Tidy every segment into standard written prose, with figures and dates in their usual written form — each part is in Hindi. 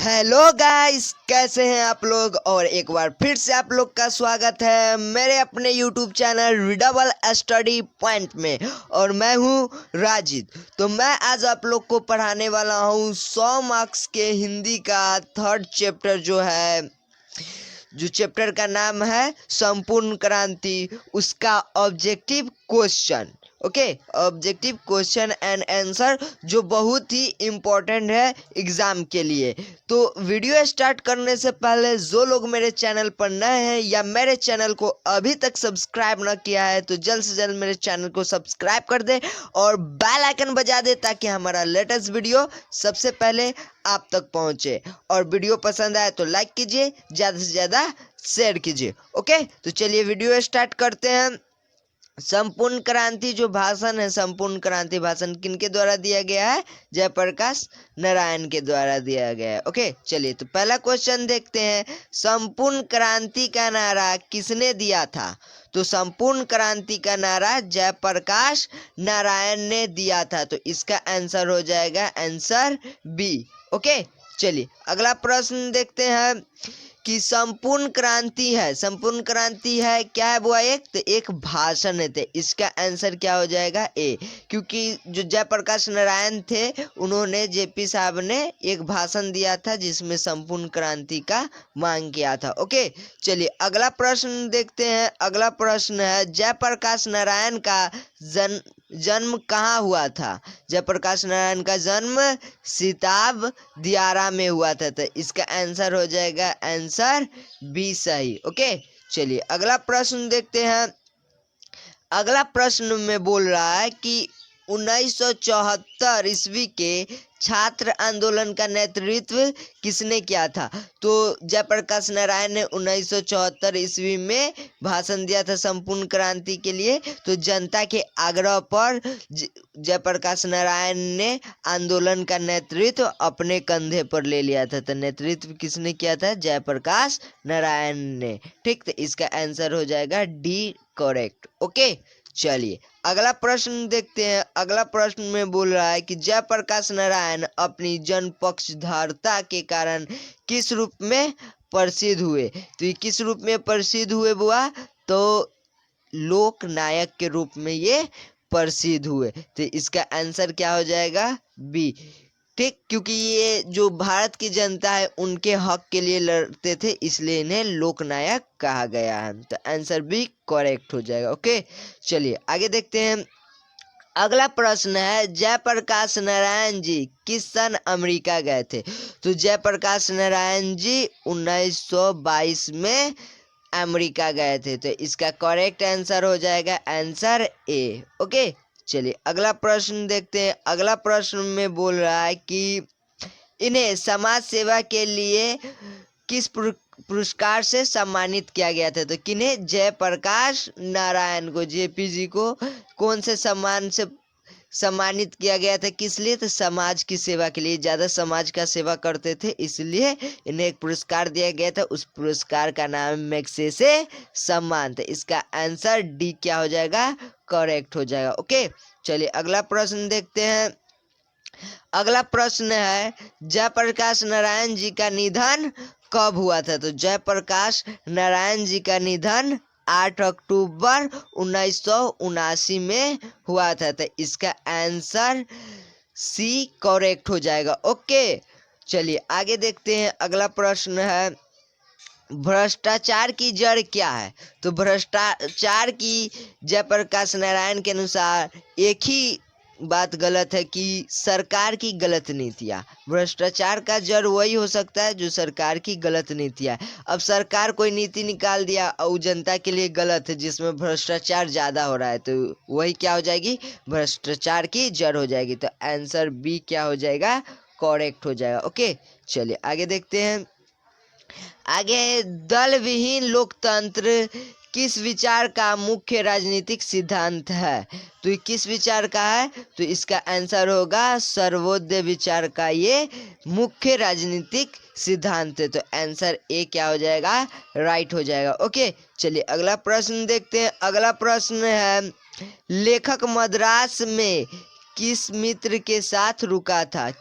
हेलो गाइस, कैसे हैं आप लोग। और एक बार फिर से आप लोग का स्वागत है मेरे अपने YouTube channel readable study point में। और मैं हूं राजिद। तो मैं आज आप लोग को पढ़ाने वाला हूं 100 मार्क्स के हिंदी का थर्ड चैप्टर, जो चैप्टर का नाम है संपूर्ण क्रांति, उसका objective question. Okay, objective question and answer, जो बहुत ही इम्पोर्टेंट है एग्जाम के लिए। तो वीडियो स्टार्ट करने से पहले जो लोग मेरे चैनल पर नए हैं या मेरे चैनल को अभी तक सब्सक्राइब न किया है तो जल्द से जल्द मेरे चैनल को सब्सक्राइब कर दे और बेल आइकन बजा दे, ताकि हमारा लेटेस्ट वीडियो सबसे पहले आप तक पहुंचे। और वीडियो पसंद आए तो लाइक कीजिए, ज़्यादा से ज़्यादा शेयर कीजिए। ओके, तो चलिए वीडियो स्टार्ट करते हैं। संपूर्ण क्रांति जो भाषण है, संपूर्ण क्रांति भाषण किनके द्वारा दिया गया है? जयप्रकाश नारायण के द्वारा दिया गया है। ओके, चलिए तो पहला क्वेश्चन देखते हैं। संपूर्ण क्रांति का नारा किसने दिया था? तो संपूर्ण क्रांति का नारा जयप्रकाश नारायण ने दिया था। तो इसका आंसर हो जाएगा आंसर बी। ओके, चलिए अगला प्रश्न देखते हैं कि संपूर्ण क्रांति है, संपूर्ण क्रांति है क्या है बुआ? एक भाषण है। तो इसका आंसर क्या हो जाएगा? ए, क्योंकि जो जयप्रकाश नारायण थे उन्होंने, जेपी साहब ने एक भाषण दिया था जिसमें संपूर्ण क्रांति का मांग किया था। ओके, चलिए अगला प्रश्न देखते हैं। अगला प्रश्न है जयप्रकाश नारायण का जन्म कहाँ हुआ था? जयप्रकाश नारायण का जन्म सिताब दियारा में हुआ था। तो इसका आंसर हो जाएगा आंसर बी सही। ओके, चलिए अगला प्रश्न देखते हैं। अगला प्रश्न में बोल रहा है कि 1974 ईस्वी के छात्र आंदोलन का नेतृत्व किसने किया था? तो जयप्रकाश नारायण ने 1974 ईस्वी में भाषण दिया था संपूर्ण क्रांति के लिए। तो जनता के आग्रह पर जयप्रकाश नारायण ने आंदोलन का नेतृत्व अपने कंधे पर ले लिया था। तो नेतृत्व किसने किया था? जयप्रकाश नारायण ने। ठीक, तो इसका आंसर हो जाएगा डी करेक्ट। ओके, चलिए अगला प्रश्न देखते हैं। अगला प्रश्न में बोल रहा है कि जयप्रकाश नारायण अपनी जनपक्षधारता के कारण किस रूप में प्रसिद्ध हुए? तो ये किस रूप में प्रसिद्ध हुए बुआ? तो लोक नायक के रूप में ये प्रसिद्ध हुए। तो इसका आंसर क्या हो जाएगा? बी। ठीक, क्योंकि ये जो भारत की जनता है उनके हक के लिए लड़ते थे, इसलिए इन्हें लोकनायक कहा गया है। तो आंसर बी करेक्ट हो जाएगा। ओके, चलिए आगे देखते हैं। अगला प्रश्न है जयप्रकाश नारायण जी किस सन अमेरिका गए थे? तो जयप्रकाश नारायण जी 1922 में अमेरिका गए थे। तो इसका करेक्ट आंसर हो जाएगा आंसर ए। ओके, चलिए अगला प्रश्न देखते हैं। अगला प्रश्न में बोल रहा है कि इन्हें समाज सेवा के लिए किस पुरस्कार से सम्मानित किया गया था? तो किन्हें? जयप्रकाश नारायण को, जेपी जी को कौन से सम्मान से सम्मानित किया गया था? किस लिए? तो समाज की सेवा के लिए, ज़्यादा समाज का सेवा करते थे, इसलिए इन्हें एक पुरस्कार दिया गया था। उस पुरस्कार का नाम मैग्सेसे सम्मान था। इसका आंसर डी क्या हो जाएगा? करेक्ट हो जाएगा। ओके, चलिए अगला प्रश्न देखते हैं। अगला प्रश्न है जयप्रकाश नारायण जी का निधन कब हुआ था? तो जयप्रकाश नारायण जी का निधन 8 अक्टूबर 1979 में हुआ था। तो इसका आंसर सी करेक्ट हो जाएगा। ओके, चलिए आगे देखते हैं। अगला प्रश्न है भ्रष्टाचार की जड़ क्या है? तो भ्रष्टाचार की जयप्रकाश नारायण के अनुसार एक ही बात गलत है कि सरकार की गलत नीतियाँ। भ्रष्टाचार का जड़ वही हो सकता है जो सरकार की गलत नीतियाँ। अब सरकार कोई नीति निकाल दिया और जनता के लिए गलत है, जिसमें भ्रष्टाचार ज़्यादा हो रहा है, तो वही क्या हो जाएगी? भ्रष्टाचार की जड़ हो जाएगी। तो आंसर बी क्या हो जाएगा? करेक्ट हो जाएगा। ओके, चलिए आगे देखते हैं। आगे दल विहीन लोकतंत्र किस विचार का मुख्य राजनीतिक सिद्धांत है? तो ये किस विचार का है? तो इसका आंसर होगा सर्वोदय विचार का ये मुख्य राजनीतिक सिद्धांत है। तो आंसर ए क्या हो जाएगा? राइट हो जाएगा। ओके, चलिए अगला प्रश्न देखते हैं। अगला प्रश्न है लेखक मद्रास में किस मित्र के साथ रुका था,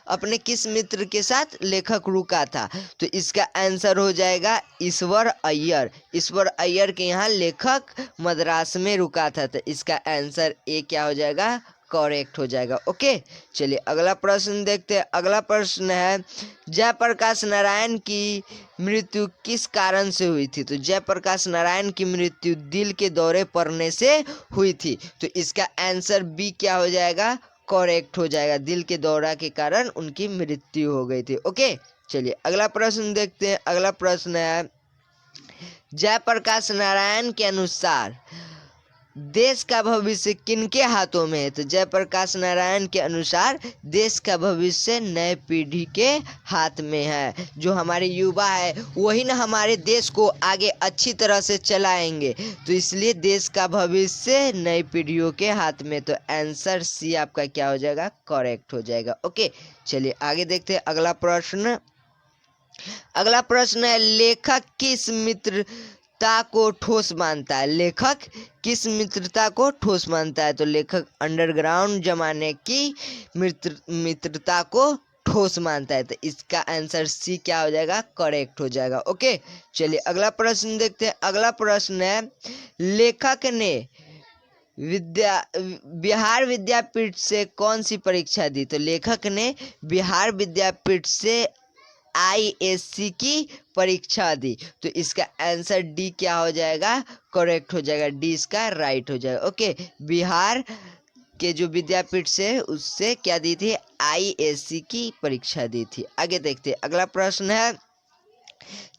अपने किस मित्र के साथ लेखक रुका था? तो इसका आंसर हो जाएगा ईश्वर अय्यर। ईश्वर अय्यर के यहाँ लेखक मद्रास में रुका था, तो इसका आंसर ए क्या हो जाएगा, करेक्ट हो जाएगा। ओके, चलिए अगला प्रश्न देखते हैं। अगला प्रश्न है, जयप्रकाश नारायण की मृत्यु किस कारण से हुई थी? तो जयप्रकाश नारायण की मृत्यु दिल के दौरे पड़ने से हुई थी, तो इसका आंसर बी क्या हो जाएगा, करेक्ट हो जाएगा। दिल के दौरा के कारण उनकी मृत्यु हो गई थी। ओके, चलिए अगला प्रश्न देखते हैं। अगला प्रश्न है, जयप्रकाश नारायण के अनुसार देश का भविष्य किनके हाथों में है? तो जयप्रकाश नारायण के अनुसार देश का भविष्य नए पीढ़ी के हाथ में है। जो हमारे युवा है वही ना हमारे देश को आगे अच्छी तरह से चलाएंगे, तो इसलिए देश का भविष्य नई पीढ़ियों के हाथ में। तो आंसर सी आपका क्या हो जाएगा, करेक्ट हो जाएगा। ओके, चलिए आगे देखते हैं। अगला प्रश्न है, लेखक किस मित्रता को ठोस मानता है? लेखक किस मित्रता को ठोस मानता है? तो लेखक अंडरग्राउंड जमाने की मित्रता को ठोस मानता है, तो इसका आंसर सी क्या हो जाएगा, करेक्ट हो जाएगा। ओके, चलिए अगला प्रश्न देखते हैं। अगला प्रश्न है, लेखक ने बिहार विद्यापीठ से कौन सी परीक्षा दी? तो लेखक ने बिहार विद्यापीठ से ISC की परीक्षा दी, तो इसका आंसर डी क्या हो जाएगा, करेक्ट हो जाएगा। डी इसका राइट हो जाएगा। ओके, बिहार के जो विद्यापीठ से उससे क्या दी थी, ISC की परीक्षा दी थी। आगे देखते हैं। अगला प्रश्न है,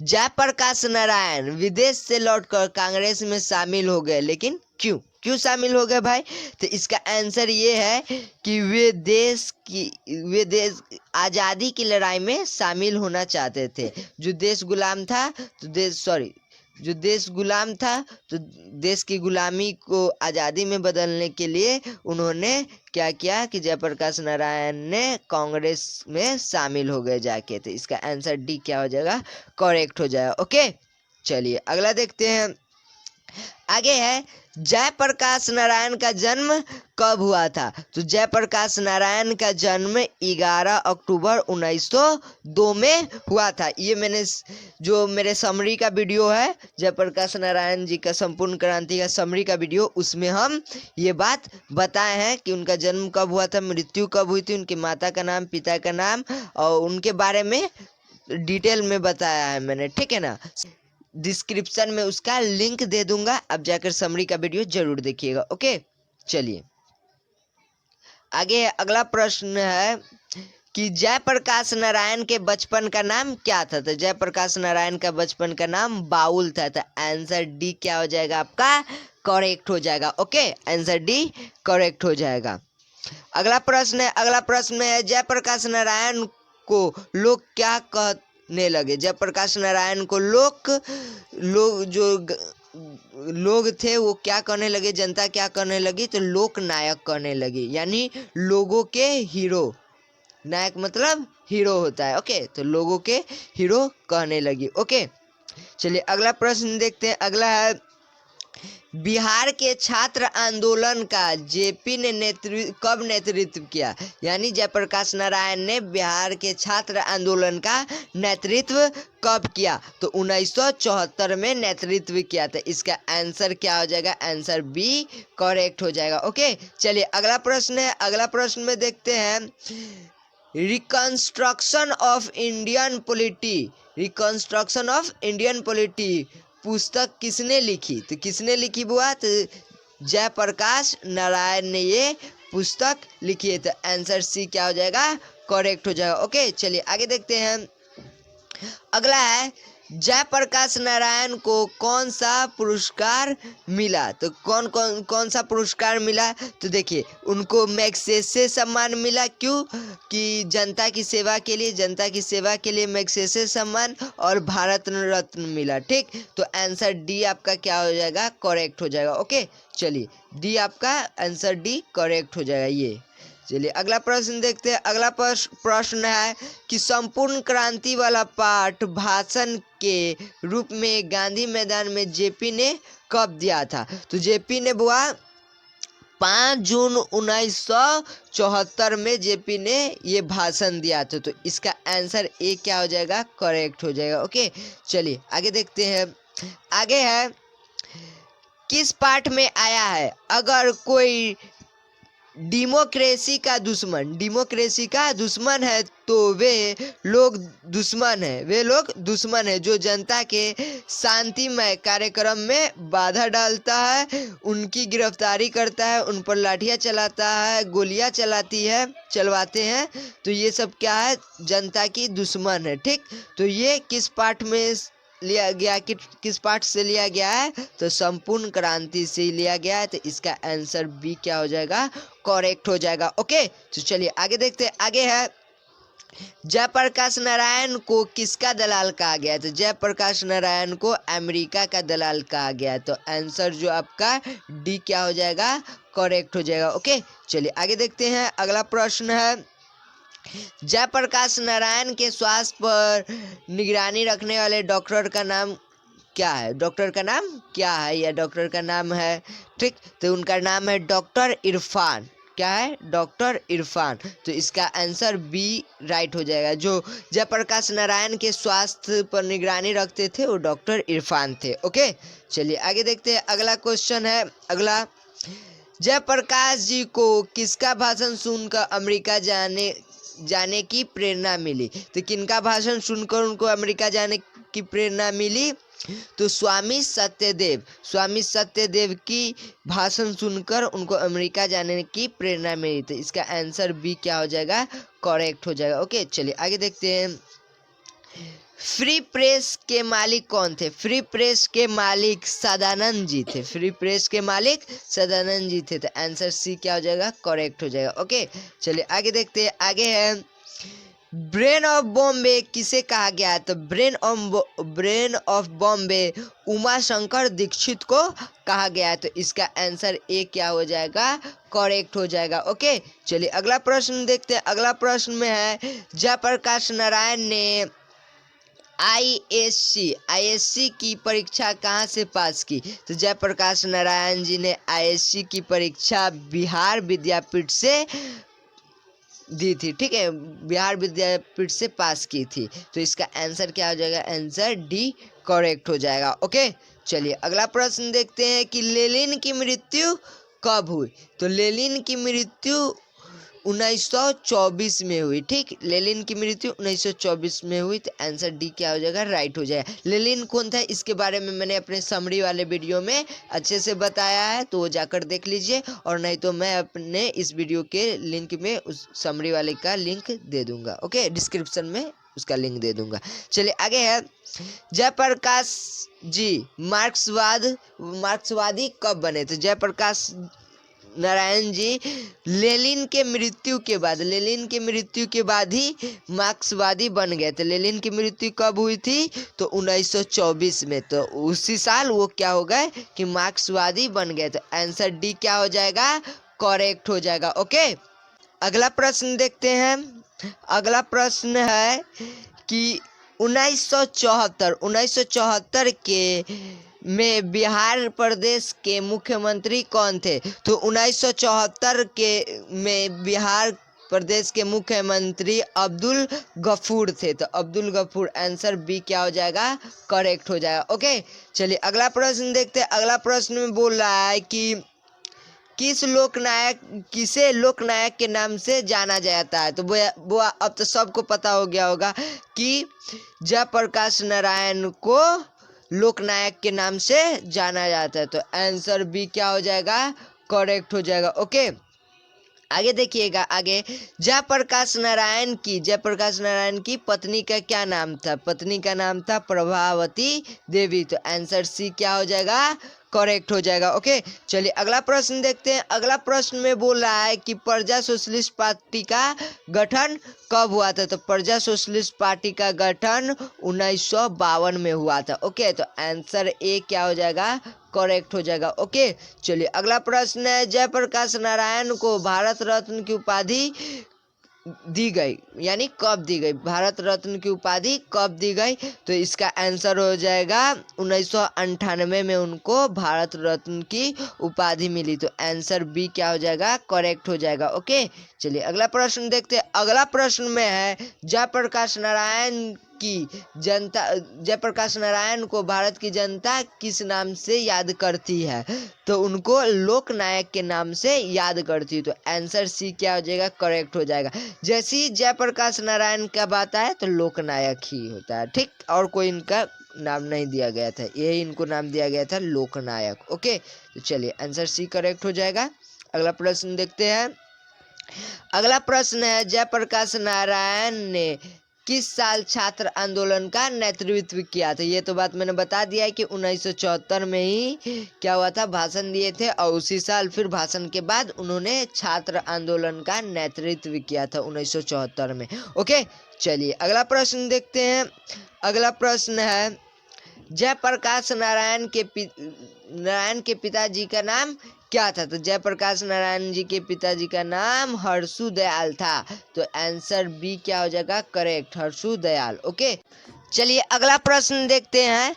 जयप्रकाश नारायण विदेश से लौटकर कांग्रेस में शामिल हो गए, लेकिन क्यों शामिल हो गए भाई? तो इसका आंसर ये है कि वे देश आज़ादी की लड़ाई में शामिल होना चाहते थे। जो देश गुलाम था तो देश की गुलामी को आज़ादी में बदलने के लिए उन्होंने क्या किया कि जयप्रकाश नारायण ने कांग्रेस में शामिल हो गए जाके, तो इसका आंसर डी क्या हो जाएगा, करेक्ट हो जाएगा। ओके, चलिए अगला देखते हैं। आगे है, जयप्रकाश नारायण का जन्म कब हुआ था? तो जयप्रकाश नारायण का जन्म 11 अक्टूबर 1902 में हुआ था। ये जो मेरे समरी का वीडियो है, जयप्रकाश नारायण जी का संपूर्ण क्रांति का समरी का वीडियो, उसमें हम ये बात बताए हैं कि उनका जन्म कब हुआ था, मृत्यु कब हुई थी, उनकी माता का नाम, पिता का नाम और उनके बारे में डिटेल में बताया है मैंने, ठीक है ना। डिस्क्रिप्शन में उसका लिंक दे दूंगा, अब जाकर समरी का वीडियो जरूर देखिएगा। ओके, चलिए आगे अगला प्रश्न है कि जयप्रकाश नारायण के बचपन का नाम क्या था? तो जयप्रकाश नारायण का बचपन का नाम बाउल था, तो आंसर डी क्या हो जाएगा आपका, करेक्ट हो जाएगा। ओके, आंसर डी करेक्ट हो जाएगा। अगला प्रश्न है, जयप्रकाश नारायण को लोग क्या कहने लगे? जयप्रकाश नारायण को लोग थे वो क्या कहने लगे, जनता क्या कहने लगी? तो लोक नायक कहने लगी, यानी लोगों के हीरो। नायक मतलब हीरो होता है। ओके, तो लोगों के हीरो कहने लगी। ओके, चलिए अगला प्रश्न देखते हैं। अगला है, बिहार के छात्र आंदोलन का जेपी ने कब नेतृत्व किया? यानी जयप्रकाश नारायण ने बिहार के छात्र आंदोलन का नेतृत्व कब किया? तो 1974 में नेतृत्व किया था। इसका आंसर क्या हो जाएगा, आंसर बी करेक्ट हो जाएगा। ओके, चलिए अगला प्रश्न है। अगला प्रश्न में देखते हैं, रिकंस्ट्रक्शन ऑफ इंडियन पॉलिटी पुस्तक किसने लिखी? तो किसने लिखी बुआ? तो जयप्रकाश नारायण ने ये पुस्तक लिखी है, तो आंसर सी क्या हो जाएगा, करेक्ट हो जाएगा। ओके, चलिए आगे देखते हैं। अगला है, जयप्रकाश नारायण को कौन सा पुरस्कार मिला? तो कौन सा पुरस्कार मिला? तो देखिए, उनको मैग्सेसे सम्मान मिला। क्यों? कि जनता की सेवा के लिए मैग्सेसे सम्मान और भारत रत्न मिला। ठीक, तो आंसर डी आपका क्या हो जाएगा, करेक्ट हो जाएगा। ओके, चलिए डी आपका आंसर डी करेक्ट हो जाएगा ये। चलिए अगला प्रश्न देखते हैं। अगला प्रश्न है कि संपूर्ण क्रांति वाला पाठ भाषण के रूप में गांधी मैदान में जेपी ने कब दिया था? तो जेपी ने बुआ 5 जून 1974 में जेपी ने ये भाषण दिया था। तो इसका आंसर ए क्या हो जाएगा, करेक्ट हो जाएगा। ओके, चलिए आगे देखते हैं। आगे है, किस पाठ में आया है, अगर कोई डेमोक्रेसी का दुश्मन है तो वे लोग दुश्मन है जो जनता के शांतिमय कार्यक्रम में बाधा डालता है, उनकी गिरफ्तारी करता है, उन पर लाठियां चलाता है, गोलियां चलवाते हैं। तो ये सब क्या है, जनता की दुश्मन है। ठीक, तो ये किस पाठ में लिया गया, किस पाठ से लिया गया है, तो संपूर्ण क्रांति से लिया गया है। तो इसका आंसर बी क्या हो जाएगा, करेक्ट हो जाएगा। ओके, तो चलिए आगे देखते हैं। आगे है, जयप्रकाश नारायण को किसका दलाल कहा गया है, तो जयप्रकाश नारायण को अमेरिका का दलाल कहा गया है। तो आंसर जो आपका डी क्या हो जाएगा, करेक्ट हो जाएगा। ओके, चलिए आगे देखते हैं। अगला प्रश्न है, जयप्रकाश नारायण के स्वास्थ्य पर निगरानी रखने वाले डॉक्टर का नाम क्या है, या डॉक्टर का नाम है। ठीक, तो उनका नाम है डॉक्टर इरफान। क्या है, डॉक्टर इरफान। तो इसका आंसर बी राइट हो जाएगा। जो जयप्रकाश नारायण के स्वास्थ्य पर निगरानी रखते थे वो डॉक्टर इरफान थे। ओके, चलिए आगे देखते हैं। अगला क्वेश्चन है, अगला, जयप्रकाश जी को किसका भाषण सुनकर अमेरिका जाने की प्रेरणा मिली, तो किनका भाषण सुनकर उनको अमेरिका जाने की प्रेरणा मिली, तो स्वामी सत्यदेव की भाषण सुनकर उनको अमेरिका जाने की प्रेरणा मिली। तो इसका आंसर बी क्या हो जाएगा, करेक्ट हो जाएगा। ओके, चलिए आगे देखते हैं। फ्री प्रेस के मालिक कौन थे, फ्री प्रेस के मालिक सदानंद जी थे। तो आंसर सी क्या हो जाएगा, करेक्ट हो जाएगा। ओके, चलिए आगे देखते हैं। आगे है, ब्रेन ऑफ बॉम्बे किसे कहा गया है, तो ब्रेन ऑफ बॉम्बे उमा शंकर दीक्षित को कहा गया है। तो इसका आंसर ए क्या हो जाएगा, करेक्ट हो जाएगा। ओके, चलिए अगला प्रश्न देखते हैं। अगला प्रश्न में है, जयप्रकाश नारायण ने आईएससी की परीक्षा कहाँ से पास की, तो जयप्रकाश नारायण जी ने आईएससी की परीक्षा बिहार विद्यापीठ से दी थी। ठीक है, बिहार विद्यापीठ से पास की थी। तो इसका आंसर क्या हो जाएगा, आंसर डी करेक्ट हो जाएगा। ओके, चलिए अगला प्रश्न देखते हैं कि लेनिन की मृत्यु कब हुई, तो लेनिन की मृत्यु 1924 में हुई। ठीक, लेनिन की मृत्यु 1924 में हुई। तो आंसर डी क्या हो जाएगा, राइट हो जाएगा। लेनिन कौन था, इसके बारे में मैंने अपने समरी वाले वीडियो में अच्छे से बताया है, तो वो जाकर देख लीजिए, और नहीं तो मैं अपने इस वीडियो के लिंक में उस समरी वाले का लिंक दे दूंगा। ओके, डिस्क्रिप्शन में उसका लिंक दे दूंगा। चलिए आगे है, जयप्रकाश जी मार्क्सवादी कब बने, तो जयप्रकाश नारायण जी लेनिन के मृत्यु के बाद ही मार्क्सवादी बन गए थे। लेनिन की मृत्यु कब हुई थी, तो 1924 में। तो उसी साल वो क्या हो गए कि मार्क्सवादी बन गए। तो आंसर डी क्या हो जाएगा, करेक्ट हो जाएगा। ओके, अगला प्रश्न देखते हैं। अगला प्रश्न है कि 1974 के में बिहार प्रदेश के मुख्यमंत्री कौन थे, तो 1974 के में बिहार प्रदेश के मुख्यमंत्री अब्दुल गफूर थे। तो अब्दुल गफूर, आंसर बी क्या हो जाएगा, करेक्ट हो जाएगा। ओके, चलिए अगला प्रश्न देखते हैं। अगला प्रश्न में बोल रहा है कि किसे लोकनायक के नाम से जाना जाता है, तो वो अब तो सबको पता हो गया होगा कि जयप्रकाश नारायण को लोकनायक के नाम से जाना जाता है। तो आंसर बी क्या हो जाएगा, करेक्ट हो जाएगा। ओके, आगे देखिएगा। आगे, जयप्रकाश नारायण की पत्नी का क्या नाम था, पत्नी का नाम था प्रभावती देवी। तो आंसर सी क्या हो जाएगा, करेक्ट हो जाएगा। ओके, चलिए अगला प्रश्न देखते हैं। अगला प्रश्न में बोल रहा है कि प्रजा सोशलिस्ट पार्टी का गठन कब हुआ था, तो प्रजा सोशलिस्ट पार्टी का गठन 1952 में हुआ था। ओके, तो आंसर ए क्या हो जाएगा, करेक्ट हो जाएगा। ओके, चलिए अगला प्रश्न है, जयप्रकाश नारायण को भारत रत्न की उपाधि दी गई, यानी कब दी गई, भारत रत्न की उपाधि कब दी गई। तो इसका आंसर हो जाएगा 1998 में उनको भारत रत्न की उपाधि मिली। तो आंसर बी क्या हो जाएगा, करेक्ट हो जाएगा। ओके, चलिए अगला प्रश्न देखते हैं। अगला प्रश्न में है जयप्रकाश नारायण को भारत की जनता किस नाम से याद करती है। तो उनको लोकनायक के नाम से याद करती है। तो आंसर सी क्या हो जाएगा, करेक्ट हो जाएगा। जैसे ही जयप्रकाश नारायण का बात आया तो लोकनायक ही होता है, ठीक, और कोई इनका नाम नहीं दिया गया था, यही इनको नाम दिया गया था, लोकनायक। ओके, तो चलिए आंसर सी करेक्ट हो जाएगा। अगला प्रश्न देखते हैं। अगला प्रश्न है जयप्रकाश नारायण ने किस साल छात्र आंदोलन का नेतृत्व किया था। ये तो बात मैंने बता दिया है कि 1974 में ही क्या हुआ था, भाषण दिए थे, और उसी साल फिर भाषण के बाद उन्होंने छात्र आंदोलन का नेतृत्व किया था 1974 में। ओके, चलिए अगला प्रश्न देखते हैं। अगला प्रश्न है जयप्रकाश नारायण के पिताजी का नाम क्या था। तो जयप्रकाश नारायण जी के पिताजी का नाम हर्षु दयाल था। तो आंसर बी क्या हो जाएगा, करेक्ट, हर्षु दयाल। ओके, चलिए अगला प्रश्न देखते हैं।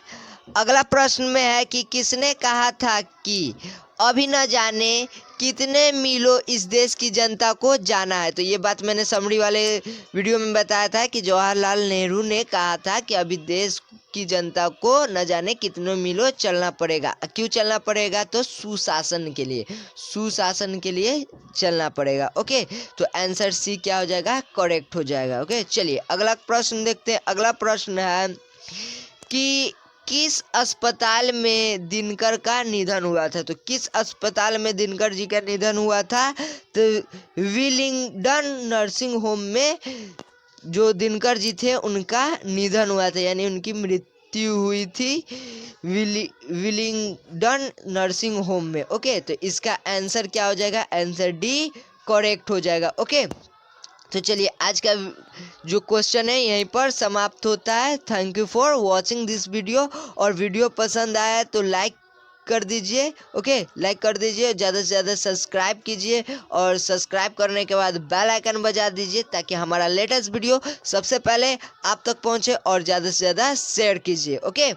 अगला प्रश्न में है कि किसने कहा था कि अभी न जाने कितने मीलों इस देश की जनता को जाना है। तो ये बात मैंने समरी वाले वीडियो में बताया था कि जवाहरलाल नेहरू ने कहा था कि अभी देश की जनता को न जाने कितने मीलों चलना पड़ेगा। क्यों चलना पड़ेगा, तो सुशासन के लिए चलना पड़ेगा। ओके, तो आंसर सी क्या हो जाएगा, करेक्ट हो जाएगा। ओके, चलिए अगला प्रश्न देखते हैं। अगला प्रश्न है कि किस अस्पताल में दिनकर का निधन हुआ था। तो किस अस्पताल में दिनकर जी का निधन हुआ था। तो विलिंगडन नर्सिंग होम में जो दिनकर जी थे उनका निधन हुआ था, यानी उनकी मृत्यु हुई थी विलिंगडन नर्सिंग होम में। ओके, तो इसका आंसर क्या हो जाएगा, आंसर डी करेक्ट हो जाएगा। ओके, तो चलिए आज का जो क्वेश्चन है यहीं पर समाप्त होता है। Thank you for watching this video. और वीडियो पसंद आया तो लाइक कर दीजिए। ओके, लाइक कर दीजिए, ज़्यादा से ज़्यादा सब्सक्राइब कीजिए, और सब्सक्राइब करने के बाद बेल आइकन बजा दीजिए ताकि हमारा लेटेस्ट वीडियो सबसे पहले आप तक पहुंचे, और ज़्यादा से ज़्यादा शेयर कीजिए। ओके।